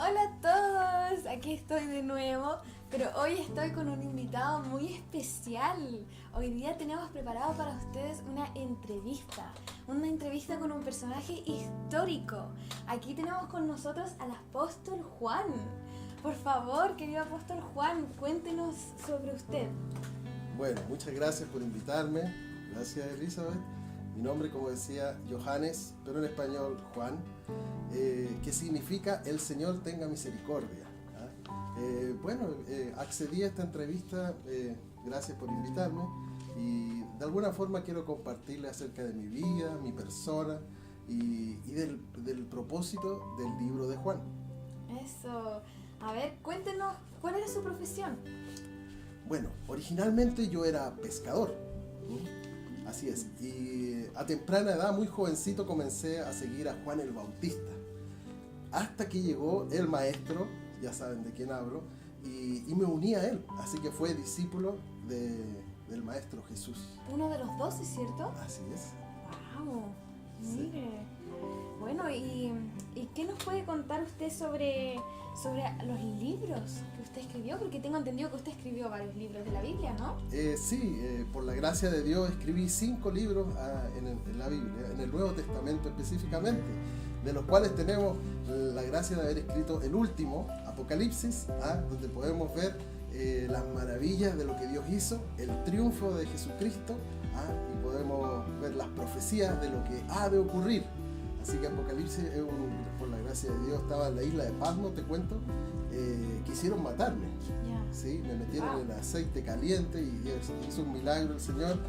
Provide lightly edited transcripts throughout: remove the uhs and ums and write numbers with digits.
Hola a todos, aquí estoy de nuevo, pero hoy estoy con un invitado muy especial. Hoy día tenemos preparado para ustedes una entrevista con un personaje histórico. Aquí tenemos con nosotros al apóstol Juan. Por favor, querido apóstol Juan, cuéntenos sobre usted. Bueno, muchas gracias por invitarme. Gracias, Elizabeth. Mi nombre, como decía, Johannes, pero en español Juan, que significa el Señor tenga misericordia. Accedí a esta entrevista, gracias por invitarme, y de alguna forma quiero compartirle acerca de mi vida, mi persona y del propósito del libro de Juan. Eso. A ver, cuéntenos, ¿cuál era su profesión? Bueno, originalmente yo era pescador. Así es, y a temprana edad, muy jovencito, comencé a seguir a Juan el Bautista, hasta que llegó el maestro, ya saben de quién hablo, y me uní a él, así que fue discípulo del maestro Jesús. Uno de los 12, ¿cierto? Así es. ¡Wow! Sí. Mire. Bueno, ¿y qué nos puede contar usted sobre los libros que usted escribió? Porque tengo entendido que usted escribió varios libros de la Biblia, ¿no? Sí, por la gracia de Dios escribí 5 libros en la Biblia, en el Nuevo Testamento específicamente, de los cuales tenemos la gracia de haber escrito el último, Apocalipsis, donde podemos ver las maravillas de lo que Dios hizo, el triunfo de Jesucristo, y podemos ver las profecías de lo que ha de ocurrir. Así que Apocalipsis, por la gracia de Dios, estaba en la isla de Patmos, te cuento, quisieron matarme. Yeah. ¿Sí? Me metieron Wow. en aceite caliente y hizo un milagro el Señor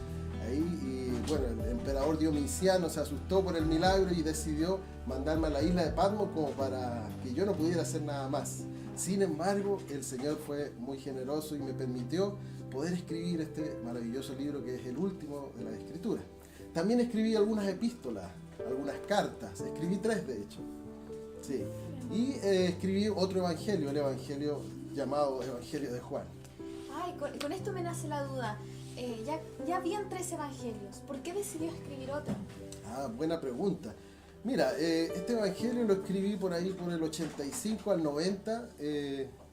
ahí. Y bueno, el emperador Diocleciano se asustó por el milagro y decidió mandarme a la isla de Patmos como para que yo no pudiera hacer nada más. Sin embargo, el Señor fue muy generoso y me permitió poder escribir este maravilloso libro que es el último de la Escritura. También escribí algunas epístolas, algunas cartas, escribí 3 de hecho. Sí. Y escribí otro evangelio, el evangelio llamado Evangelio de Juan. Ay, con esto me nace la duda. Ya habían 3 evangelios. ¿Por qué decidió escribir otro? Buena pregunta. Mira, este evangelio lo escribí por ahí por el 85 al 90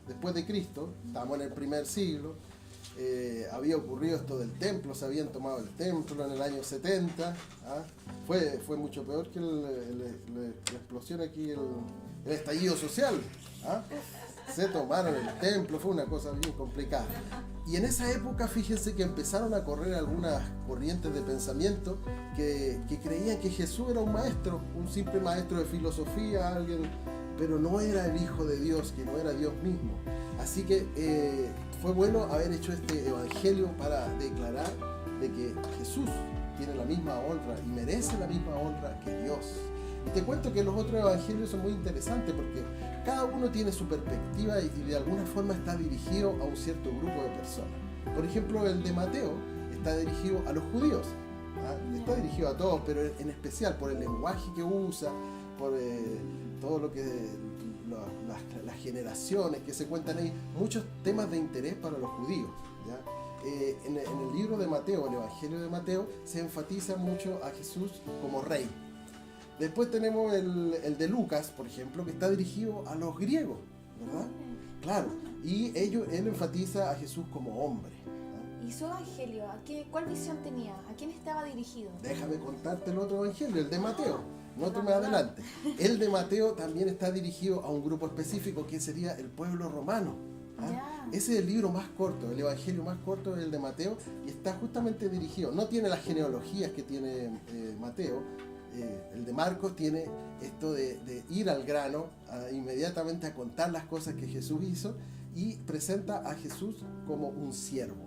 después de Cristo. Estamos en el primer siglo. Había ocurrido esto del templo, se habían tomado el templo en el año 70. Fue mucho peor que la explosión aquí, el estallido social. Se tomaron el templo, fue una cosa bien complicada. Y en esa época, fíjense que empezaron a correr algunas corrientes de pensamiento que creían que Jesús era un maestro, un simple maestro de filosofía, pero no era el Hijo de Dios, que no era Dios mismo. Así que fue bueno haber hecho este evangelio para declarar de que Jesús tiene la misma honra y merece la misma honra que Dios. Y te cuento que los otros evangelios son muy interesantes porque cada uno tiene su perspectiva y de alguna forma está dirigido a un cierto grupo de personas. Por ejemplo, el de Mateo está dirigido a los judíos. Está dirigido a todos, pero en especial por el lenguaje que usa, por todo lo que las generaciones que se cuentan ahí, muchos temas de interés para los judíos, ¿ya? En el libro de Mateo, el Evangelio de Mateo, se enfatiza mucho a Jesús como rey. Después tenemos el de Lucas, por ejemplo, que está dirigido a los griegos, ¿verdad? Claro, y él enfatiza a Jesús como hombre. ¿Y su evangelio? ¿Cuál visión tenía? ¿A quién estaba dirigido? Déjame contarte el otro evangelio, el de Mateo. No te me adelante. El de Mateo también está dirigido a un grupo específico que sería el pueblo romano. Ese es el libro más corto, el evangelio más corto es el de Mateo y está justamente dirigido. No tiene las genealogías que tiene Mateo. El de Marcos tiene esto de ir al grano, inmediatamente a contar las cosas que Jesús hizo y presenta a Jesús como un siervo.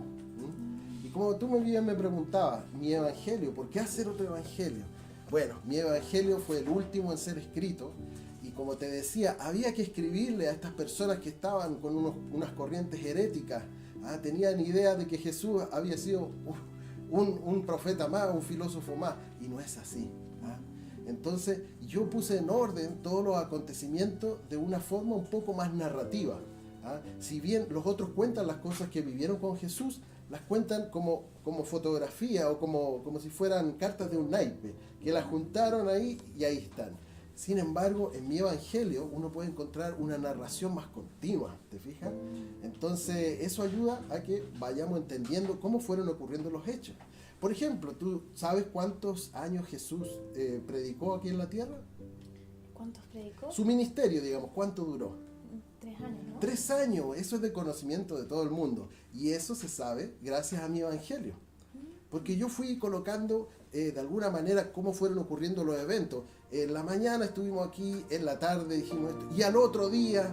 Y como tú bien me preguntabas, mi evangelio, ¿por qué hacer otro evangelio? Bueno, mi evangelio fue el último en ser escrito y como te decía, había que escribirle a estas personas que estaban con unas corrientes heréticas. Tenían idea de que Jesús había sido un profeta más, un filósofo más, y no es así. Entonces yo puse en orden todos los acontecimientos de una forma un poco más narrativa. Si bien los otros cuentan las cosas que vivieron con Jesús, las cuentan como fotografía o como si fueran cartas de un naipe, que las juntaron ahí y ahí están. Sin embargo, en mi evangelio uno puede encontrar una narración más continua, ¿te fijas? Entonces, eso ayuda a que vayamos entendiendo cómo fueron ocurriendo los hechos. Por ejemplo, ¿tú sabes cuántos años Jesús predicó aquí en la tierra? ¿Cuántos predicó? Su ministerio, digamos, ¿cuánto duró? 3 años, ¿no? 3 años, eso es de conocimiento de todo el mundo. Y eso se sabe gracias a mi evangelio. Porque yo fui colocando de alguna manera cómo fueron ocurriendo los eventos. En la mañana estuvimos aquí, en la tarde dijimos esto, y al otro día,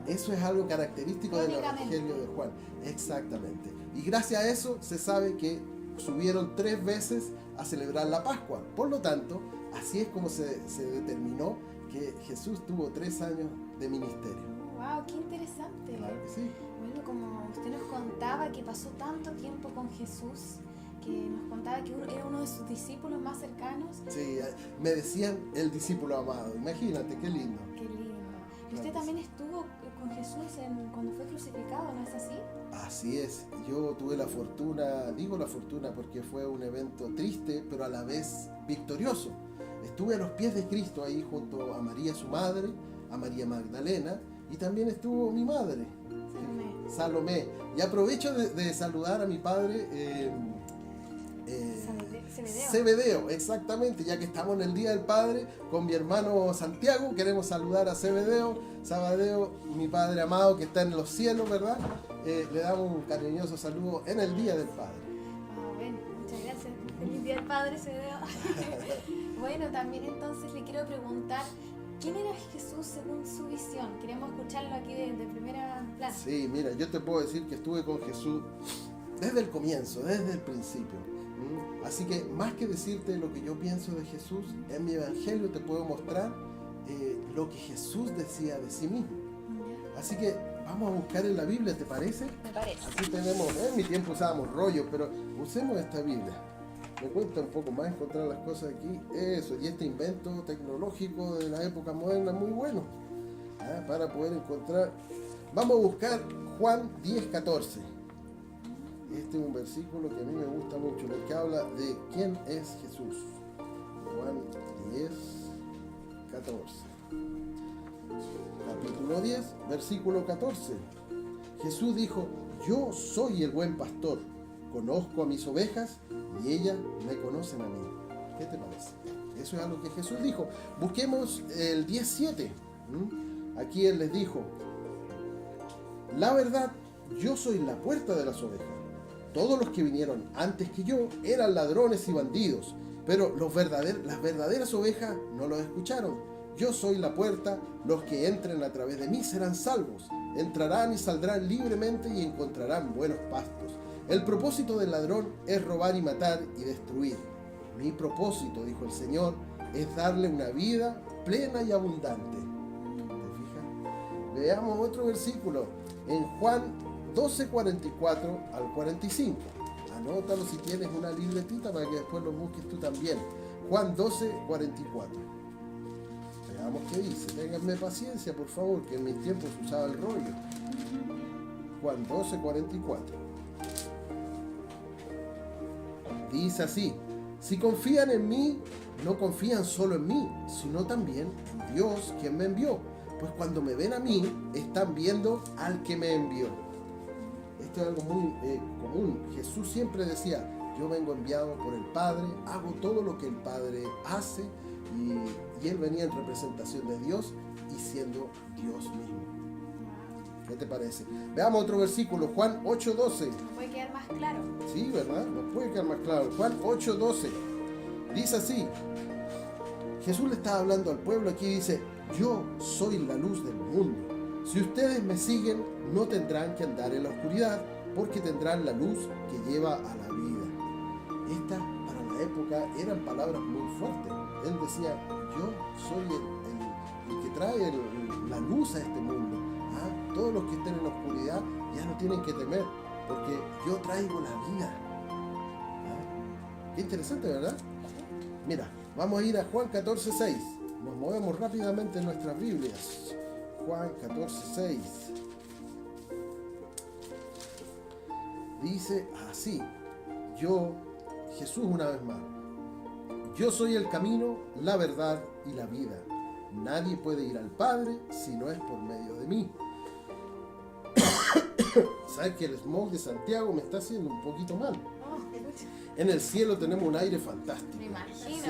eso es algo característico del evangelio de Juan. Exactamente. Y gracias a eso se sabe que subieron 3 veces a celebrar la Pascua. Por lo tanto, así es como se determinó que Jesús tuvo 3 años de ministerio. ¡Wow! ¡Qué interesante! Claro que sí. Bueno, como usted nos contaba que pasó tanto tiempo con Jesús, que nos contaba que era uno de sus discípulos más cercanos. Sí, me decían el discípulo amado. Imagínate, qué lindo. ¡Qué lindo! Y usted Claro que también estuvo con Jesús cuando fue crucificado, ¿no es así? Así es, yo tuve la fortuna, digo la fortuna porque fue un evento triste, pero a la vez victorioso. Estuve a los pies de Cristo ahí junto a María su madre, a María Magdalena, y también estuvo mi madre, Salomé. Y aprovecho de saludar a mi padre, Zebedeo, exactamente, ya que estamos en el Día del Padre, con mi hermano Santiago, queremos saludar a Zebedeo, mi padre amado que está en los cielos, ¿verdad? Le damos un cariñoso saludo en el Día del Padre. Bueno, muchas gracias. Feliz Día del Padre, Zebedeo. Bueno, también entonces le quiero preguntar, ¿quién era Jesús según su visión? Queremos escucharlo aquí de primera plana. Sí, mira, yo te puedo decir que estuve con Jesús desde el comienzo, desde el principio. Así que más que decirte lo que yo pienso de Jesús, en mi evangelio te puedo mostrar lo que Jesús decía de sí mismo. Así que vamos a buscar en la Biblia, ¿te parece? Me parece. Así tenemos, en mi tiempo usábamos rollos, pero usemos esta Biblia. Me cuesta un poco más encontrar las cosas aquí. Eso, y este invento tecnológico de la época moderna muy bueno. Para poder encontrar. Vamos a buscar Juan 10:14. Este es un versículo que a mí me gusta mucho, porque habla de quién es Jesús. Juan 10:14. Capítulo 10, versículo 14. Jesús dijo: yo soy el buen pastor, conozco a mis ovejas y ellas me conocen a mí. ¿Qué te parece? Eso es algo que Jesús dijo. Busquemos el 10:7. Aquí Él les dijo: la verdad, yo soy la puerta de las ovejas. Todos los que vinieron antes que yo eran ladrones y bandidos, pero las verdaderas ovejas no los escucharon. Yo soy la puerta, los que entren a través de mí serán salvos. Entrarán y saldrán libremente y encontrarán buenos pastos. El propósito del ladrón es robar y matar y destruir. Mi propósito, dijo el Señor, es darle una vida plena y abundante. ¿Te fijas? Veamos otro versículo en Juan 12:44 al 45. Anótalo si tienes una libretita para que después lo busques tú también. Juan 12:44. Veamos qué dice. Ténganme paciencia, por favor, que en mis tiempos usaba el rollo. Juan 12:44. Dice así: si confían en mí, no confían solo en mí, sino también en Dios, quien me envió. Pues cuando me ven a mí, están viendo al que me envió. Esto es algo muy común. Jesús siempre decía: yo vengo enviado por el Padre, hago todo lo que el Padre hace, y Él venía en representación de Dios y siendo Dios mismo. ¿Qué te parece? Veamos otro versículo, Juan 8:12. Nos puede quedar más claro. Sí, ¿verdad? Nos puede quedar más claro. Juan 8:12. Dice así. Jesús le está hablando al pueblo aquí, dice: yo soy la luz del mundo. Si ustedes me siguen, no tendrán que andar en la oscuridad, porque tendrán la luz que lleva a la vida. Estas, para la época, eran palabras muy fuertes. Él decía: yo soy el que trae la luz a este mundo. Todos los que estén en la oscuridad ya no tienen que temer, porque yo traigo la vida. Qué interesante, ¿verdad? Mira, vamos a ir a Juan 14:6. Nos movemos rápidamente en nuestras Biblias. Juan 14:6. Dice así: Jesús una vez más: yo soy el camino, la verdad y la vida. nadie puede ir al Padre si no es por medio de mí. ¿Sabes que el smog de Santiago me está haciendo un poquito mal? En el cielo tenemos un aire fantástico. Me imagino. Sí.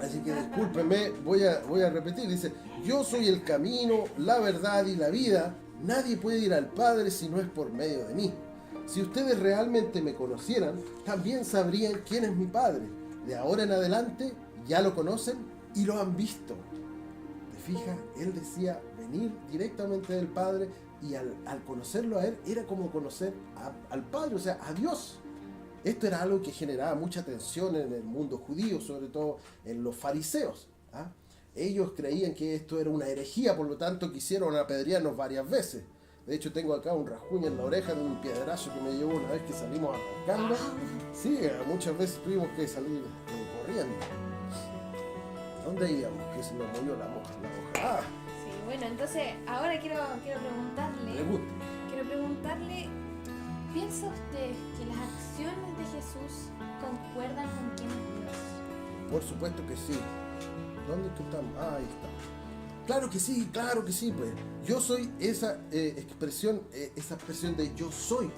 Así que discúlpenme, voy a repetir. Dice, yo soy el camino, la verdad y la vida. Nadie puede ir al Padre si no es por medio de mí. Si ustedes realmente me conocieran, también sabrían quién es mi Padre. De ahora en adelante ya lo conocen y lo han visto. ¿Te fijas? Él decía venir directamente del Padre, y al conocerlo a él era como conocer al Padre, o sea, a Dios. Esto era algo que generaba mucha tensión en el mundo judío, sobre todo en los fariseos. ¿Ah? Ellos creían que esto era una herejía, por lo tanto quisieron apedrearnos varias veces. De hecho, tengo acá un rasguño en la oreja de un piedrazo que me llevó una vez que salimos arrancando. Sí, muchas veces tuvimos que salir corriendo. ¿Dónde íbamos? Que se nos movió la hoja. Ah, Sí, bueno, entonces ahora quiero preguntarle. Quiero preguntarle, ¿piensa usted que las acciones de Jesús concuerdan con quién es Dios? Por supuesto que sí. ¿Dónde es que estamos? Ah, ahí está. Claro que sí, pues. Yo soy esa expresión de yo soy,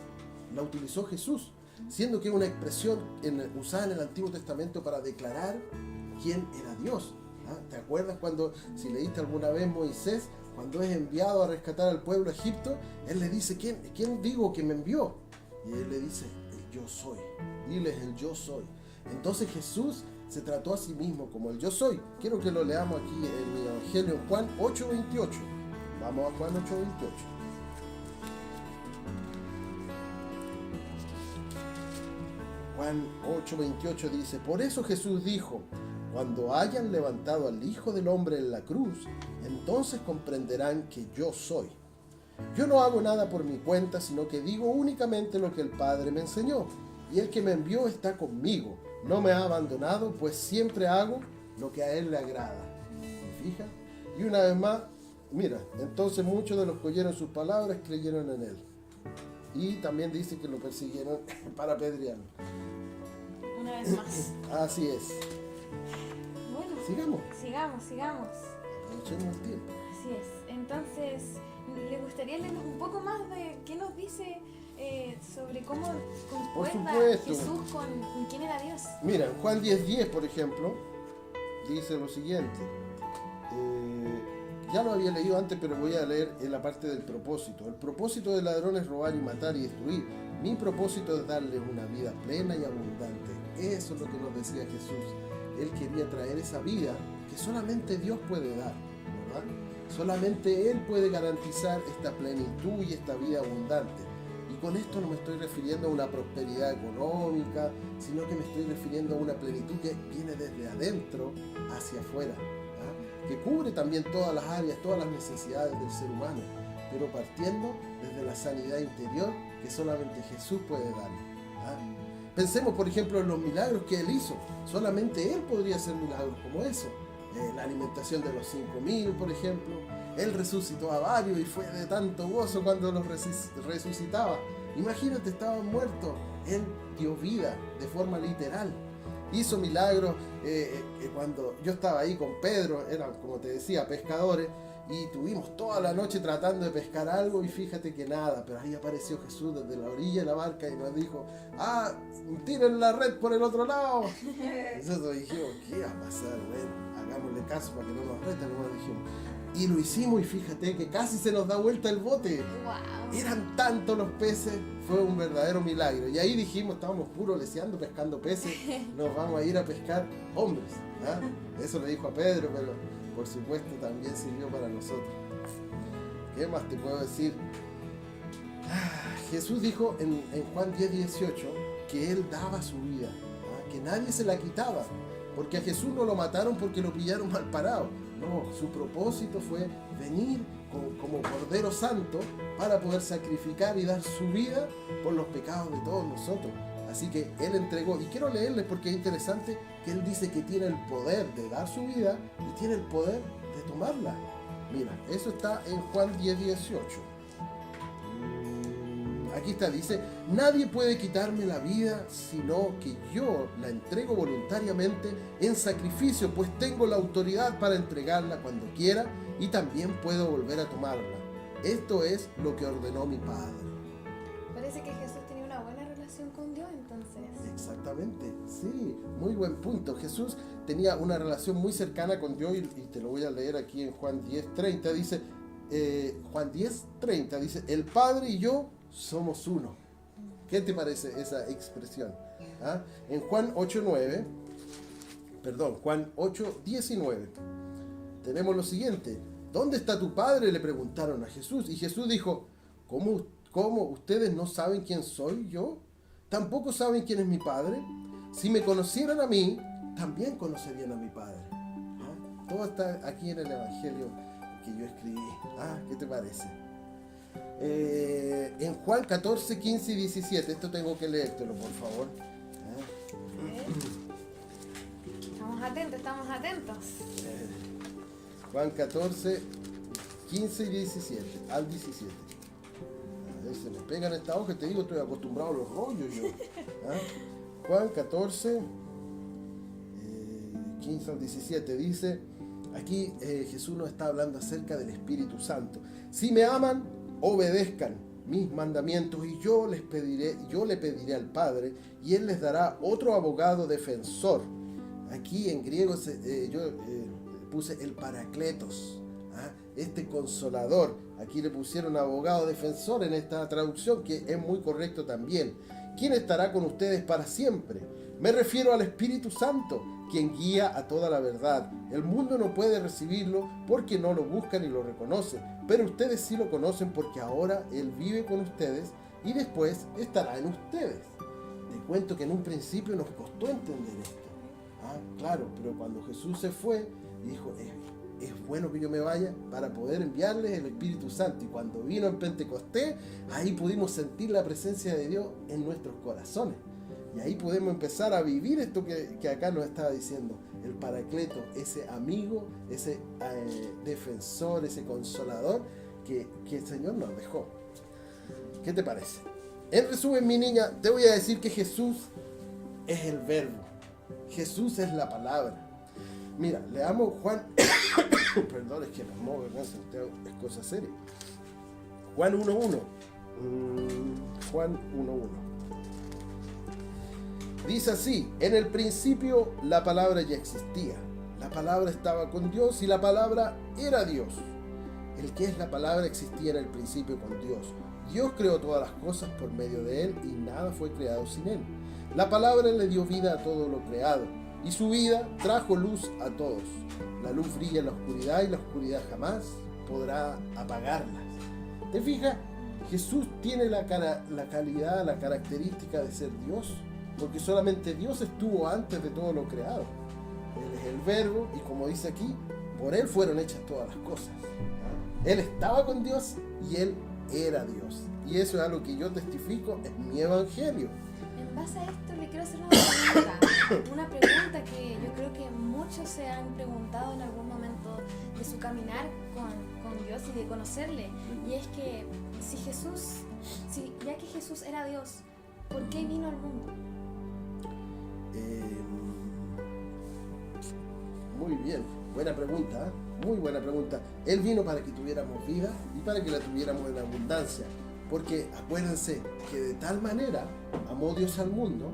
la utilizó Jesús, siendo que es una expresión usada en el Antiguo Testamento para declarar quién era Dios. ¿Ah? ¿Te acuerdas cuando, si leíste alguna vez Moisés, cuando es enviado a rescatar al pueblo de Egipto, él le dice, ¿quién digo que me envió? Y él le dice, el yo soy. Diles el yo soy. Entonces Jesús se trató a sí mismo como el yo soy. Quiero que lo leamos aquí en mi Evangelio, en Juan 8:28. Vamos a Juan 8:28. Juan 8:28 dice, por eso Jesús dijo, cuando hayan levantado al Hijo del Hombre en la cruz, entonces comprenderán que yo soy. Yo no hago nada por mi cuenta, sino que digo únicamente lo que el Padre me enseñó, y el que me envió está conmigo. No me ha abandonado, pues siempre hago lo que a Él le agrada. ¿Me fijas? Y una vez más, mira, entonces muchos de los que oyeron sus palabras creyeron en Él. Y también dice que lo persiguieron para apedrearlo. Una vez más. Así es. Bueno, Sigamos. sigamos. Aprovechemos el tiempo. Así es. Entonces, ¿le gustaría leernos un poco más de qué nos dice sobre cómo concuerda Jesús con quién era Dios? Mira, en Juan 10:10, por ejemplo, dice lo siguiente. Ya lo había leído antes, pero voy a leer en la parte del propósito. El propósito del ladrón es robar y matar y destruir. Mi propósito es darles una vida plena y abundante. Eso es lo que nos decía Jesús. Él quería traer esa vida que solamente Dios puede dar, ¿verdad? Solamente Él puede garantizar esta plenitud y esta vida abundante. Y con esto no me estoy refiriendo a una prosperidad económica, sino que me estoy refiriendo a una plenitud que viene desde adentro hacia afuera, ¿ah? Que cubre también todas las áreas, todas las necesidades del ser humano, pero partiendo desde la sanidad interior que solamente Jesús puede dar, ¿ah? Pensemos, por ejemplo, en los milagros que Él hizo. Solamente Él podría hacer milagros como eso. La alimentación de los 5.000, por ejemplo. Él resucitó a varios y fue de tanto gozo cuando los resucitaba. Imagínate, estaban muertos. Él dio vida de forma literal. Hizo milagros cuando yo estaba ahí con Pedro, eran, como te decía, pescadores, y tuvimos toda la noche tratando de pescar algo y fíjate que nada, pero ahí apareció Jesús desde la orilla de la barca y nos dijo, tiren la red por el otro lado. Nosotros dijimos, ¿qué va a pasar? Bueno, hagámosle caso para que no nos reten, nos dijimos. Y lo hicimos y fíjate que casi se nos da vuelta el bote. Wow. Eran tantos los peces, fue un verdadero milagro. Y ahí dijimos, estábamos puro leseando, pescando peces, nos vamos a ir a pescar hombres. ¿Ah? Eso le dijo a Pedro, pero por supuesto también sirvió para nosotros. ¿Qué más te puedo decir? Jesús dijo en Juan 10:18 que Él daba su vida, que nadie se la quitaba, porque a Jesús no lo mataron porque lo pillaron mal parado. No, su propósito fue venir como Cordero Santo para poder sacrificar y dar su vida por los pecados de todos nosotros. Así que Él entregó, y quiero leerles porque es interesante que Él dice que tiene el poder de dar su vida y tiene el poder de tomarla. Mira, eso está en Juan 10:18. aquí está, dice, nadie puede quitarme la vida, sino que yo la entrego voluntariamente en sacrificio, pues tengo la autoridad para entregarla cuando quiera y también puedo volver a tomarla. Esto es lo que ordenó mi Padre. Parece que Jesús tenía una buena relación con Dios, entonces. Exactamente, sí, muy buen punto. Jesús tenía una relación muy cercana con Dios y te lo voy a leer aquí en Juan 10:30, dice, Juan 10:30 dice, el Padre y yo somos uno. ¿Qué te parece esa expresión? ¿Ah? En Juan 8:19 tenemos lo siguiente. ¿Dónde está tu Padre?, le preguntaron a Jesús. Y Jesús dijo, ¿Cómo ustedes no saben quién soy yo? ¿Tampoco saben quién es mi Padre? Si me conocieran a mí, también conocerían a mi Padre. ¿Ah? Todo está aquí en el Evangelio que yo escribí. ¿Qué te parece? En Juan 14, 15 y 17, esto tengo que leértelo, por favor. Estamos atentos. Juan 14, 15 y 17, al 17. A ver, se me pegan esta hoja, te digo, estoy acostumbrado a los rollos yo. Juan 14, 15 al 17, dice, aquí Jesús nos está hablando acerca del Espíritu Santo. Si me aman, obedezcan mis mandamientos y yo le pediré al Padre y Él les dará otro abogado defensor. Aquí en griego puse el Paracletos, este consolador. Aquí le pusieron abogado defensor en esta traducción, que es muy correcto también. ¿Quién estará con ustedes para siempre? Me refiero al Espíritu Santo, quien guía a toda la verdad. El mundo no puede recibirlo porque no lo busca ni lo reconoce, pero ustedes sí lo conocen porque ahora Él vive con ustedes y después estará en ustedes. Te cuento que en un principio nos costó entender esto. Claro, pero cuando Jesús se fue, dijo, es bueno que yo me vaya para poder enviarles el Espíritu Santo. Y cuando vino en Pentecostés, ahí pudimos sentir la presencia de Dios en nuestros corazones. Y ahí podemos empezar a vivir esto que acá nos estaba diciendo, el Paracleto, ese amigo, ese defensor, ese consolador que el Señor nos dejó. ¿Qué te parece? En resumen, mi niña, te voy a decir que Jesús es el Verbo. Jesús es la palabra. Mira, leamos Juan. Perdón, es que me muevo, Santiago, es cosa seria. Juan 1:1. Juan 1:1. Dice así: en el principio la palabra ya existía. La palabra estaba con Dios y la palabra era Dios. El que es la palabra existía en el principio con Dios. Dios creó todas las cosas por medio de Él y nada fue creado sin Él. La palabra le dio vida a todo lo creado y su vida trajo luz a todos. La luz brilla en la oscuridad y la oscuridad jamás podrá apagarla. ¿Te fijas? Jesús tiene la calidad, la característica de ser Dios, porque solamente Dios estuvo antes de todo lo creado. Él es el Verbo y, como dice aquí, por Él fueron hechas todas las cosas. Él estaba con Dios y Él era Dios. Y eso es algo que yo testifico en mi evangelio. En base a esto le quiero hacer una pregunta que yo creo que muchos se han preguntado en algún momento de su caminar con Dios y de conocerle. Y es que ya que Jesús era Dios, ¿por qué vino al mundo? Muy bien, buena pregunta, muy buena pregunta. Él vino para que tuviéramos vida y para que la tuviéramos en abundancia. Porque acuérdense que de tal manera amó Dios al mundo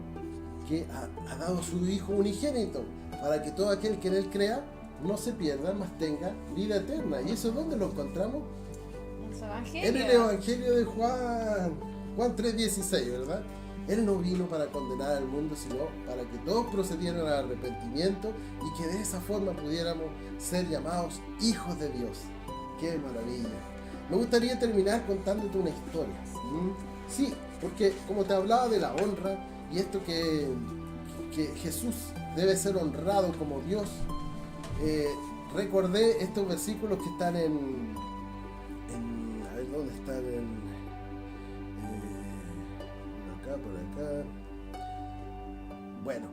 que ha dado a su Hijo unigénito para que todo aquel que en Él crea no se pierda, mas tenga vida eterna. ¿Y eso dónde lo encontramos? En su evangelio. En el Evangelio de Juan 3:16, ¿verdad? Él no vino para condenar al mundo, sino para que todos procedieran al arrepentimiento y que de esa forma pudiéramos ser llamados hijos de Dios. ¡Qué maravilla! Me gustaría terminar contándote una historia. Sí, porque como te hablaba de la honra y esto que Jesús debe ser honrado como Dios, recordé estos versículos que están en a ver dónde están, por acá. Bueno,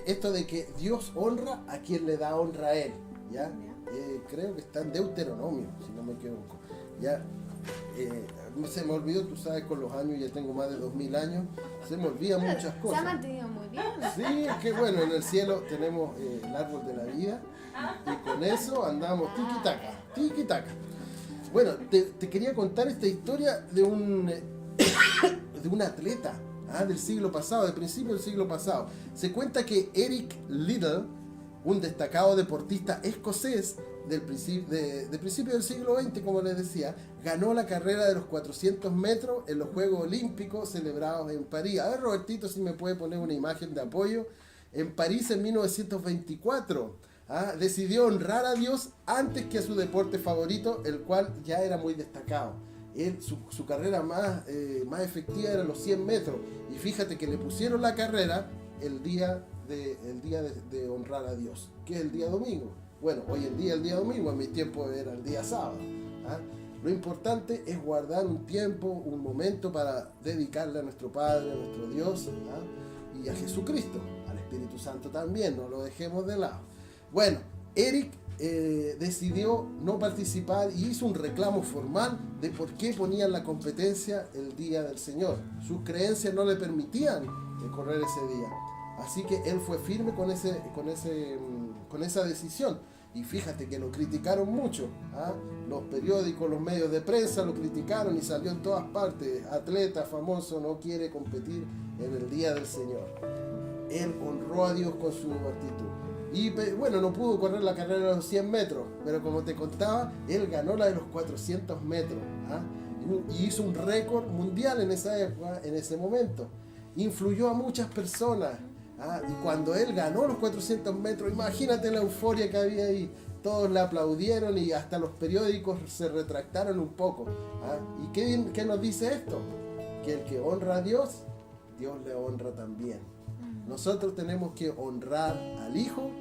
esto de que Dios honra a quien le da honra a Él, ¿ya? Creo que está en Deuteronomio, si no me equivoco. Ya, se me olvidó, tú sabes, con los años, ya tengo más de 2000 años, se me olvidan muchas Se cosas. ha mantenido muy bien. Sí, es que bueno, en el cielo tenemos el árbol de la vida y con eso andamos tiki-taka, tiki-taka. Bueno, te quería contar esta historia de un atleta del siglo pasado, del principio del siglo pasado. Se cuenta que Eric Liddell, un destacado deportista escocés del principio del siglo XX, como les decía, ganó la carrera de los 400 metros en los Juegos Olímpicos celebrados en París. A ver, Robertito, si me puede poner una imagen de apoyo. En París en 1924. Decidió honrar a Dios antes que a su deporte favorito, el cual ya era muy destacado. Su carrera más efectiva era los 100 metros. Y fíjate que le pusieron la carrera el día de honrar a Dios, que es el día domingo. Bueno, hoy en día el día domingo, en mi tiempo era el día sábado. Lo importante es guardar un tiempo, un momento para dedicarle a nuestro Padre, a nuestro Dios, y a Jesucristo, al Espíritu Santo también, no lo dejemos de lado. Bueno, Eric decidió no participar y hizo un reclamo formal de por qué ponían la competencia el día del Señor. Sus creencias no le permitían correr ese día. Así que él fue firme con esa decisión. Y fíjate que lo criticaron mucho. Los periódicos, los medios de prensa lo criticaron y salió en todas partes. Atleta famoso no quiere competir en el día del Señor. Él honró a Dios con su actitud. Y bueno, no pudo correr la carrera de los 100 metros, pero como te contaba, él ganó la de los 400 metros. Y hizo un récord mundial en esa época, en ese momento. Influyó a muchas personas. Y cuando él ganó los 400 metros, imagínate la euforia que había ahí. Todos le aplaudieron y hasta los periódicos se retractaron un poco. ¿Y qué nos dice esto? Que el que honra a Dios, Dios le honra también. Nosotros tenemos que honrar al Hijo,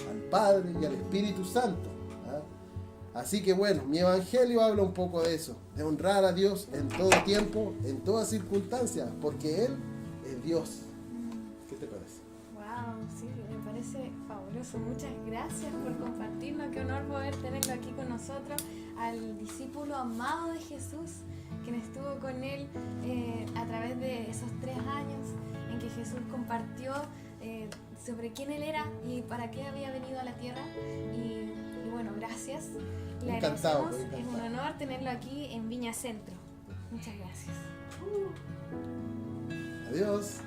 al Padre y al Espíritu Santo. Así que bueno, mi evangelio habla un poco de eso, de honrar a Dios en todo tiempo, en todas circunstancias, porque Él es Dios. ¿Qué te parece? Wow, sí, me parece fabuloso. Muchas gracias por compartirnos. Qué honor poder tenerlo aquí con nosotros, al discípulo amado de Jesús, quien estuvo con él a través de esos 3 años en que Jesús compartió sobre quién él era y para qué había venido a la tierra. Y bueno, gracias. Le Encantado, agradecemos. Es un honor tenerlo aquí en Viña Centro. Muchas gracias. Adiós.